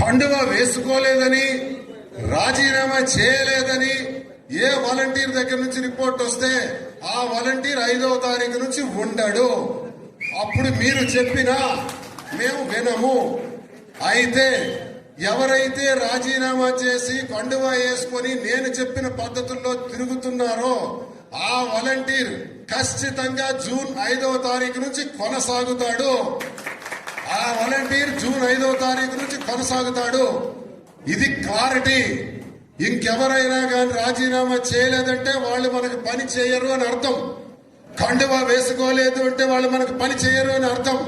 కండువా వేసుకోలేదని, రాజీనామా చేయలేదని ఏ వాలంటీర్ దగ్గర నుంచి రిపోర్ట్ వస్తే ఆ వాలంటీర్ 5వ తారీఖు నుంచి ఉండడు. అప్పుడు మీరు చెప్పినా మేము వినము. అయితే ఎవరైతే రాజీనామా చేసి కండువా వేసుకొని నేను చెప్పిన పద్ధతుల్లో తిరుగుతున్నారో ఆ వాలంటీర్ ఖచ్చితంగా జూన్ 5వ తారీఖు నుంచి కొనసాగుతాడు. ఆ వాలంటీర్ జూన్ 5వ తారీఖు నుంచి కొనసాగుతాడు. ఇది క్లారిటీ. ఇంకెవరైనా కానీ రాజీనామా చేయలేదంటే వాళ్ళు మనకు పని చేయరు అని అర్థం. కండువా వేసుకోలేదు అంటే వాళ్ళు మనకు పని చేయరు అని అర్థం.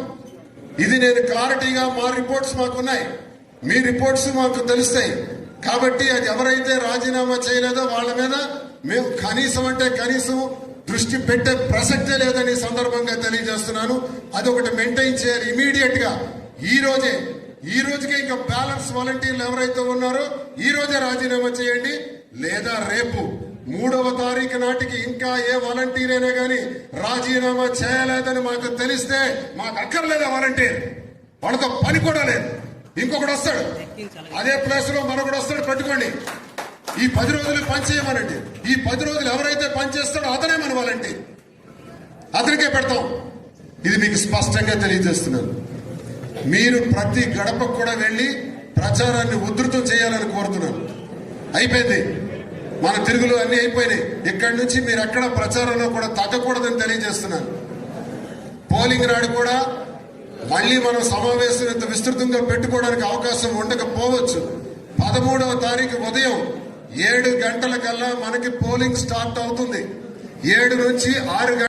ఇది నేను క్లారిటీగా మా రిపోర్ట్స్ మాకున్నాయి, మీ రిపోర్ట్స్ మాకు తెలుస్తాయి. కాబట్టి అది ఎవరైతే రాజీనామా చేయలేదో వాళ్ళ మీద మేము కనీసం అంటే కనీసం దృష్టి పెట్టే ప్రసక్తే లేదని సందర్భంగా తెలియజేస్తున్నాను. అదొకటి మెయింటైన్ చేయాలి ఇమీడియట్ గా. ఈ రోజుకే ఇంకా బ్యాలెన్స్ వాలంటీర్లు ఎవరైతే ఉన్నారో ఈ రోజే రాజీనామా చేయండి. లేదా రేపు 3వ తారీఖు నాటికి ఇంకా ఏ వాలంటీర్ అయినా కానీ రాజీనామా చేయలేదని మాకు తెలిస్తే మాకు అక్కర్లేదా వాలంటీర్, వాళ్ళతో పని కూడా లేదు. ఇంకొకటి వస్తాడు, అదే ప్లేస్ లో మరొకటి వస్తాడు, పెట్టుకోండి. ఈ 10 రోజులు పనిచేయమనండి. ఈ 10 రోజులు ఎవరైతే పనిచేస్తాడో అతనే మన వాలంటీర్, అతనికే పెడతాం. ఇది మీకు స్పష్టంగా తెలియజేస్తున్నాను. మీరు ప్రతి గడపకు కూడా వెళ్లి ప్రచారాన్ని ఉధృతం చేయాలని కోరుతున్నాను. అయిపోయింది, మన తిరుగులు అన్ని అయిపోయినాయి. ఇక్కడి నుంచి మీరు ఎక్కడ ప్రచారంలో కూడా తగ్గకూడదని తెలియజేస్తున్నాను. పోలింగ్ నాడు కూడా మళ్లీ మనం సమావేశం ఇంత విస్తృతంగా పెట్టుకోవడానికి అవకాశం ఉండకపోవచ్చు. 13వ తారీఖు ఉదయం 7 గంటలకల్లా మనకి పోలింగ్ స్టార్ట్ అవుతుంది. 7 నుంచి 6 గంటల